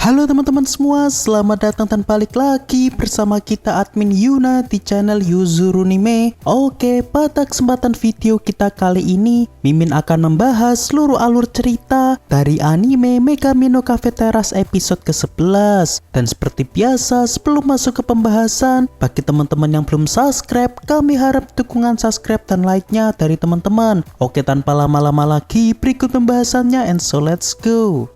Halo teman-teman semua, selamat datang dan balik lagi bersama kita admin Yuna di channel Yuzurunime. Oke, pada kesempatan video kita kali ini, Mimin akan membahas seluruh alur cerita dari anime Megami no Cafe Terrace episode ke-11. Dan seperti biasa, sebelum masuk ke pembahasan, bagi teman-teman yang belum subscribe, kami harap dukungan subscribe dan like-nya dari teman-teman. Oke, tanpa lama-lama lagi, berikut pembahasannya, and so let's go.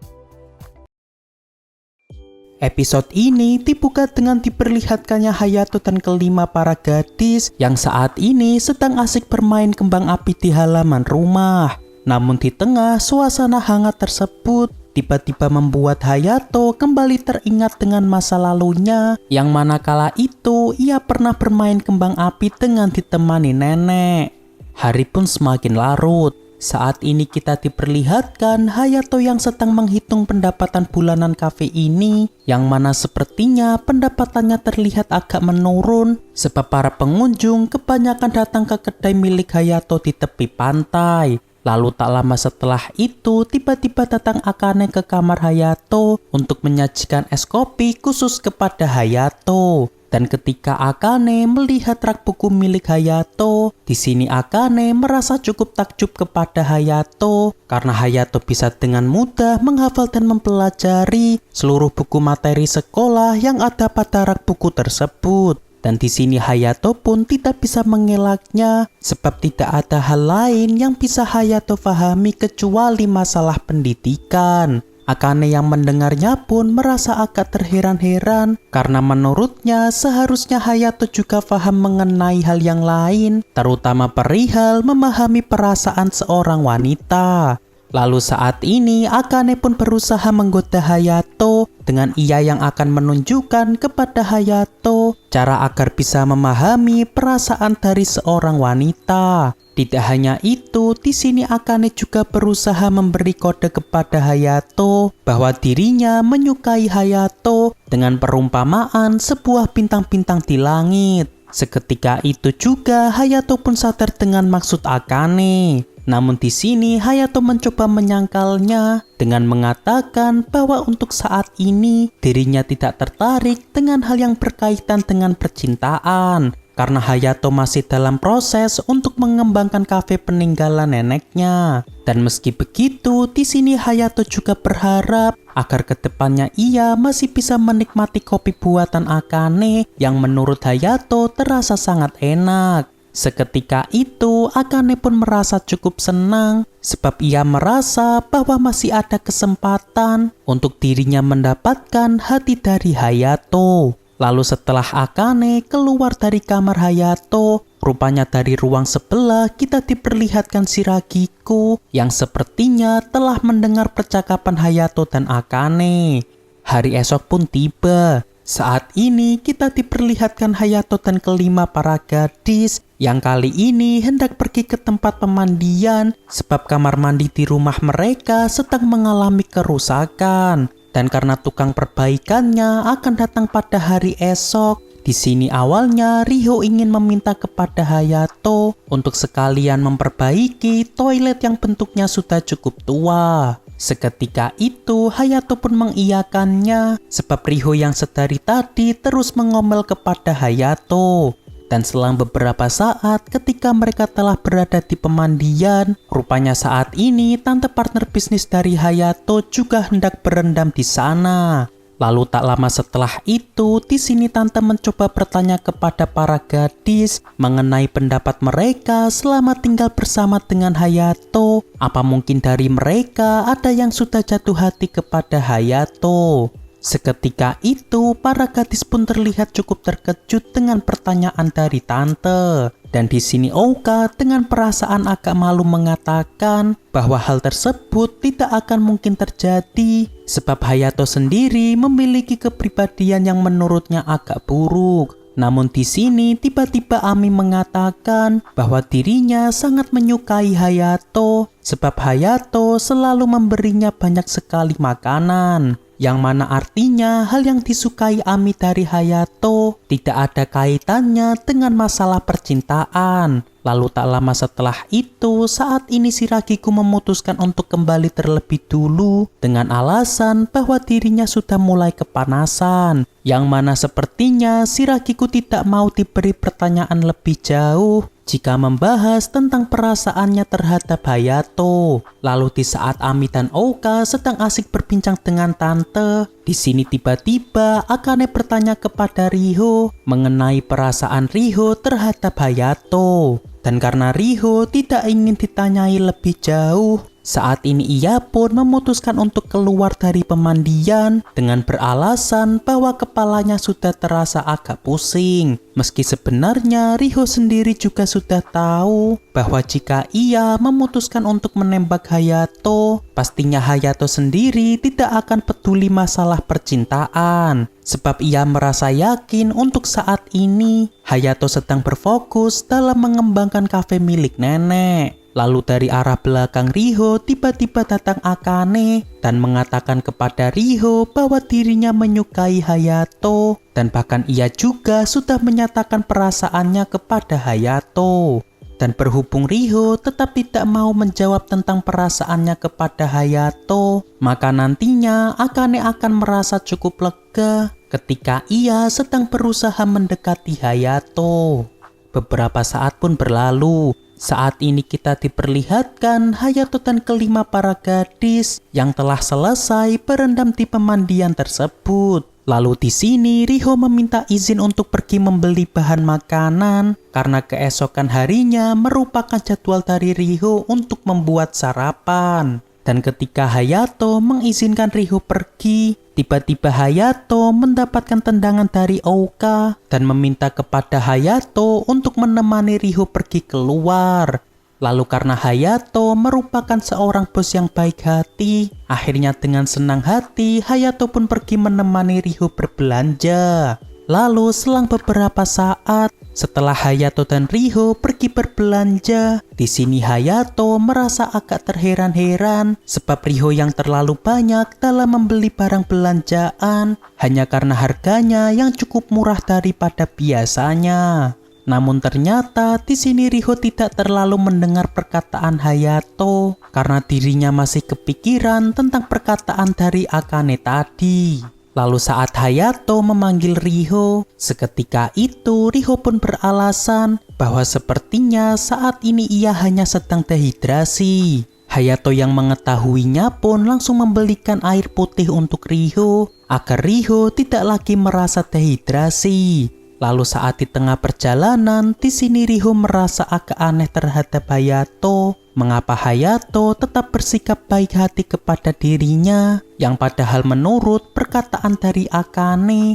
Episode ini dibuka dengan diperlihatkannya Hayato dan kelima para gadis yang saat ini sedang asik bermain kembang api di halaman rumah. Namun di tengah suasana hangat tersebut, tiba-tiba membuat Hayato kembali teringat dengan masa lalunya yang manakala itu ia pernah bermain kembang api dengan ditemani nenek. Hari pun semakin larut. Saat ini kita diperlihatkan Hayato yang sedang menghitung pendapatan bulanan kafe ini, yang mana sepertinya pendapatannya terlihat agak menurun sebab para pengunjung kebanyakan datang ke kedai milik Hayato di tepi pantai. Lalu tak lama setelah itu tiba-tiba datang Akane ke kamar Hayato untuk menyajikan es kopi khusus kepada Hayato. Dan ketika Akane melihat rak buku milik Hayato, di sini Akane merasa cukup takjub kepada Hayato karena Hayato bisa dengan mudah menghafal dan mempelajari seluruh buku materi sekolah yang ada pada rak buku tersebut. Dan di sini Hayato pun tidak bisa mengelaknya sebab tidak ada hal lain yang bisa Hayato pahami kecuali masalah pendidikan. Akane yang mendengarnya pun merasa agak terheran-heran karena menurutnya seharusnya Hayato juga paham mengenai hal yang lain, terutama perihal memahami perasaan seorang wanita. Lalu saat ini Akane pun berusaha menggoda Hayato dengan ia yang akan menunjukkan kepada Hayato cara agar bisa memahami perasaan dari seorang wanita. Tidak hanya itu, di sini Akane juga berusaha memberi kode kepada Hayato bahwa dirinya menyukai Hayato dengan perumpamaan sebuah bintang-bintang di langit. Seketika itu juga Hayato pun sadar dengan maksud Akane. Namun di sini Hayato mencoba menyangkalnya dengan mengatakan bahwa untuk saat ini dirinya tidak tertarik dengan hal yang berkaitan dengan percintaan. Karena Hayato masih dalam proses untuk mengembangkan kafe peninggalan neneknya. Dan meski begitu, di sini Hayato juga berharap agar kedepannya ia masih bisa menikmati kopi buatan Akane yang menurut Hayato terasa sangat enak. Seketika itu, Akane pun merasa cukup senang sebab ia merasa bahwa masih ada kesempatan untuk dirinya mendapatkan hati dari Hayato. Lalu setelah Akane keluar dari kamar Hayato, rupanya dari ruang sebelah kita diperlihatkan Shiragiko yang sepertinya telah mendengar percakapan Hayato dan Akane. Hari esok pun tiba. Saat ini kita diperlihatkan Hayato dan kelima para gadis yang kali ini hendak pergi ke tempat pemandian sebab kamar mandi di rumah mereka sedang mengalami kerusakan. Dan karena tukang perbaikannya akan datang pada hari esok, di sini awalnya Riho ingin meminta kepada Hayato untuk sekalian memperbaiki toilet yang bentuknya sudah cukup tua. Seketika itu Hayato pun mengiyakannya sebab Riho yang sedari tadi terus mengomel kepada Hayato. Dan selang beberapa saat ketika mereka telah berada di pemandian, rupanya saat ini tante partner bisnis dari Hayato juga hendak berendam di sana. Lalu tak lama setelah itu, di sini tante mencoba bertanya kepada para gadis mengenai pendapat mereka selama tinggal bersama dengan Hayato. Apa mungkin dari mereka ada yang sudah jatuh hati kepada Hayato? Seketika itu, para gadis pun terlihat cukup terkejut dengan pertanyaan dari tante. Dan di sini Ouka dengan perasaan agak malu mengatakan bahwa hal tersebut tidak akan mungkin terjadi sebab Hayato sendiri memiliki kepribadian yang menurutnya agak buruk. Namun di sini tiba-tiba Ami mengatakan bahwa dirinya sangat menyukai Hayato sebab Hayato selalu memberinya banyak sekali makanan. yang mana artinya hal yang disukai Ami dari Hayato tidak ada kaitannya dengan masalah percintaan. Lalu tak lama setelah itu, saat ini Shiragiku memutuskan untuk kembali terlebih dulu dengan alasan bahwa dirinya sudah mulai kepanasan. Yang mana sepertinya Shiragiku tidak mau diberi pertanyaan lebih jauh jika membahas tentang perasaannya terhadap Hayato. Lalu di saat Ami dan Ouka sedang asik berbincang dengan tante, di sini tiba-tiba Akane bertanya kepada Riho mengenai perasaan Riho terhadap Hayato. Dan karena Riho tidak ingin ditanyai lebih jauh, saat ini ia pun memutuskan untuk keluar dari pemandian dengan beralasan bahwa kepalanya sudah terasa agak pusing. Meski sebenarnya Riho sendiri juga sudah tahu bahwa jika ia memutuskan untuk menembak Hayato, pastinya Hayato sendiri tidak akan peduli masalah percintaan. Sebab ia merasa yakin untuk saat ini Hayato sedang berfokus dalam mengembangkan kafe milik nenek. Lalu dari arah belakang Riho tiba-tiba datang Akane dan mengatakan kepada Riho bahwa dirinya menyukai Hayato dan bahkan ia juga sudah menyatakan perasaannya kepada Hayato. Dan berhubung Riho tetap tidak mau menjawab tentang perasaannya kepada Hayato, maka nantinya Akane akan merasa cukup lega ketika ia sedang berusaha mendekati Hayato. Beberapa saat pun berlalu. Saat ini kita diperlihatkan Hayato dan kelima para gadis yang telah selesai berendam di pemandian tersebut. Lalu di sini Riho meminta izin untuk pergi membeli bahan makanan karena keesokan harinya merupakan jadwal dari Riho untuk membuat sarapan. Dan ketika Hayato mengizinkan Riho pergi, tiba-tiba Hayato mendapatkan tendangan dari Ouka dan meminta kepada Hayato untuk menemani Riho pergi keluar. Lalu karena Hayato merupakan seorang bos yang baik hati, akhirnya dengan senang hati Hayato pun pergi menemani Riho berbelanja. Lalu selang beberapa saat setelah Hayato dan Riho pergi berbelanja, di sini Hayato merasa agak terheran-heran sebab Riho yang terlalu banyak dalam membeli barang belanjaan hanya karena harganya yang cukup murah daripada biasanya. Namun ternyata di sini Riho tidak terlalu mendengar perkataan Hayato karena dirinya masih kepikiran tentang perkataan dari Akane tadi. Lalu saat Hayato memanggil Riho, seketika itu Riho pun beralasan bahwa sepertinya saat ini ia hanya sedang dehidrasi. Hayato yang mengetahuinya pun langsung membelikan air putih untuk Riho agar Riho tidak lagi merasa dehidrasi. Lalu saat di tengah perjalanan, di sini Riho merasa agak aneh terhadap Hayato. Mengapa Hayato tetap bersikap baik hati kepada dirinya, yang padahal menurut perkataan dari Akane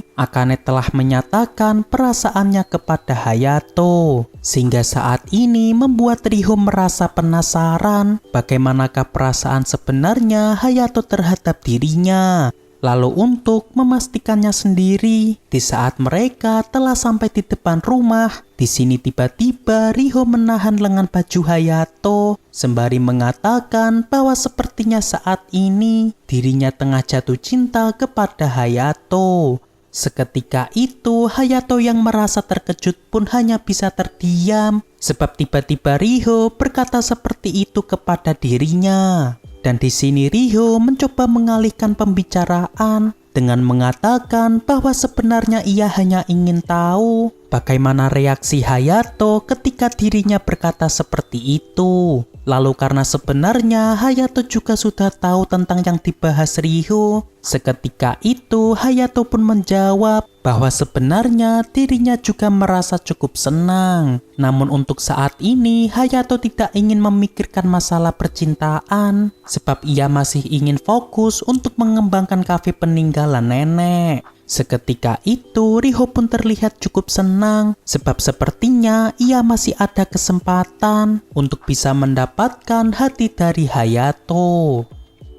telah menyatakan perasaannya kepada Hayato. Sehingga saat ini membuat Riho merasa penasaran bagaimanakah perasaan sebenarnya Hayato terhadap dirinya. Lalu untuk memastikannya sendiri, di saat mereka telah sampai di depan rumah, di sini tiba-tiba Riho menahan lengan baju Hayato sembari mengatakan bahwa sepertinya saat ini dirinya tengah jatuh cinta kepada Hayato. Seketika itu Hayato yang merasa terkejut pun hanya bisa terdiam sebab tiba-tiba Riho berkata seperti itu kepada dirinya. Dan di sini Riho mencoba mengalihkan pembicaraan dengan mengatakan bahwa sebenarnya ia hanya ingin tahu bagaimana reaksi Hayato ketika dirinya berkata seperti itu. Lalu karena sebenarnya Hayato juga sudah tahu tentang yang dibahas Riho, seketika itu Hayato pun menjawab bahwa sebenarnya dirinya juga merasa cukup senang. Namun untuk saat ini Hayato tidak ingin memikirkan masalah percintaan sebab ia masih ingin fokus untuk mengembangkan kafe peninggalan nenek. Seketika itu Riho pun terlihat cukup senang sebab sepertinya ia masih ada kesempatan untuk bisa mendapatkan hati dari Hayato.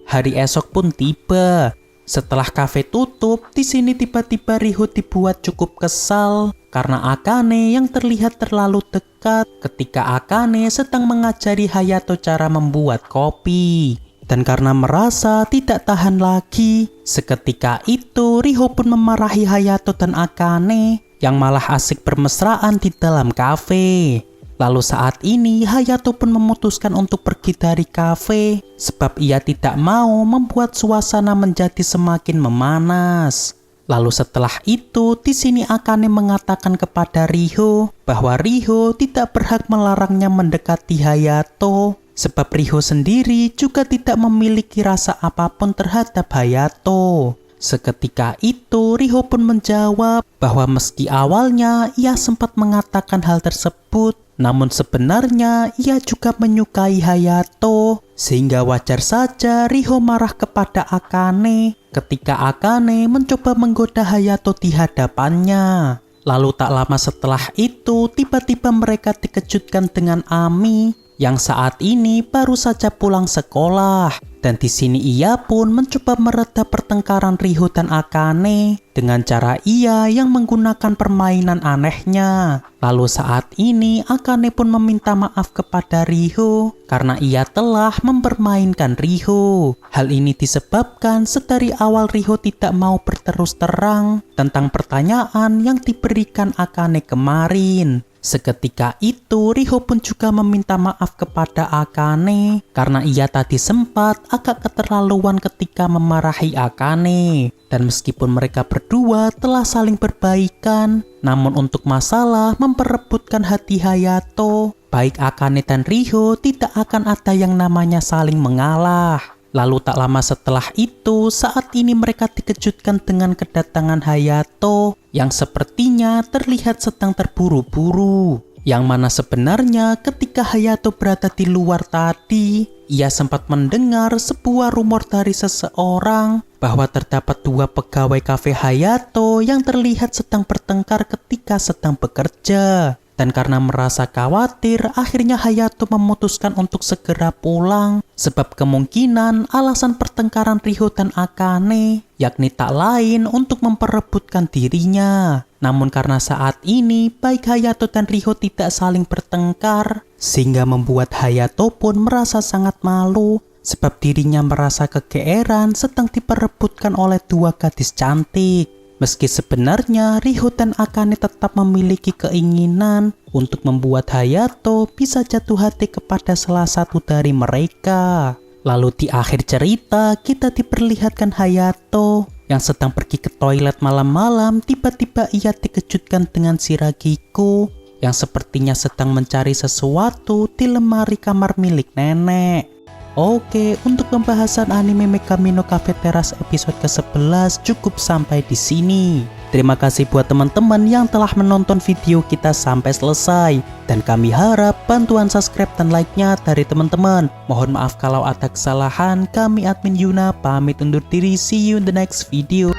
Hari esok pun tiba. Setelah kafe tutup, di sini tiba-tiba Riho dibuat cukup kesal karena Akane yang terlihat terlalu dekat ketika Akane sedang mengajari Hayato cara membuat kopi. Dan karena merasa tidak tahan lagi, seketika itu Riho pun memarahi Hayato dan Akane yang malah asik bermesraan di dalam kafe. Lalu saat ini Hayato pun memutuskan untuk pergi dari kafe sebab ia tidak mau membuat suasana menjadi semakin memanas. Lalu setelah itu di sini Akane mengatakan kepada Riho bahwa Riho tidak berhak melarangnya mendekati Hayato. Sebab Riho sendiri juga tidak memiliki rasa apapun terhadap Hayato. Seketika itu Riho pun menjawab bahwa meski awalnya ia sempat mengatakan hal tersebut, namun sebenarnya ia juga menyukai Hayato. Sehingga wajar saja Riho marah kepada Akane ketika Akane mencoba menggoda Hayato di hadapannya. Lalu tak lama setelah itu tiba-tiba mereka dikejutkan dengan Ami yang saat ini baru saja pulang sekolah. Dan di sini ia pun mencoba mereda pertengkaran Riho dan Akane dengan cara ia yang menggunakan permainan anehnya. Lalu saat ini Akane pun meminta maaf kepada Riho karena ia telah mempermainkan Riho. Hal ini disebabkan sedari awal Riho tidak mau berterus terang tentang pertanyaan yang diberikan Akane kemarin. Seketika itu Riho pun juga meminta maaf kepada Akane karena ia tadi sempat agak keterlaluan ketika memarahi Akane. Dan meskipun mereka berdua telah saling berbaikan, namun untuk masalah memperebutkan hati Hayato, baik Akane dan Riho tidak akan ada yang namanya saling mengalah. Lalu tak lama setelah itu, saat ini mereka dikejutkan dengan kedatangan Hayato yang sepertinya terlihat sedang terburu-buru. Yang mana sebenarnya ketika Hayato berada di luar tadi, ia sempat mendengar sebuah rumor dari seseorang bahwa terdapat 2 pegawai kafe Hayato yang terlihat sedang bertengkar ketika sedang bekerja. Dan karena merasa khawatir, akhirnya Hayato memutuskan untuk segera pulang. Sebab kemungkinan alasan pertengkaran Riho dan Akane yakni tak lain untuk memperebutkan dirinya. Namun karena saat ini baik Hayato dan Riho tidak saling bertengkar, sehingga membuat Hayato pun merasa sangat malu. Sebab dirinya merasa kegeeran sedang diperebutkan oleh 2 gadis cantik. Meski sebenarnya Riho dan Akane tetap memiliki keinginan untuk membuat Hayato bisa jatuh hati kepada salah satu dari mereka. Lalu di akhir cerita kita diperlihatkan Hayato yang sedang pergi ke toilet malam-malam. Tiba-tiba ia dikejutkan dengan Shiragiko yang sepertinya sedang mencari sesuatu di lemari kamar milik nenek. Oke, untuk pembahasan anime Megami no Cafeteria episode ke-11 cukup sampai di sini. Terima kasih buat teman-teman yang telah menonton video kita sampai selesai. Dan kami harap bantuan subscribe dan like-nya dari teman-teman. Mohon maaf kalau ada kesalahan. Kami admin Yuna pamit undur diri. See you in the next video.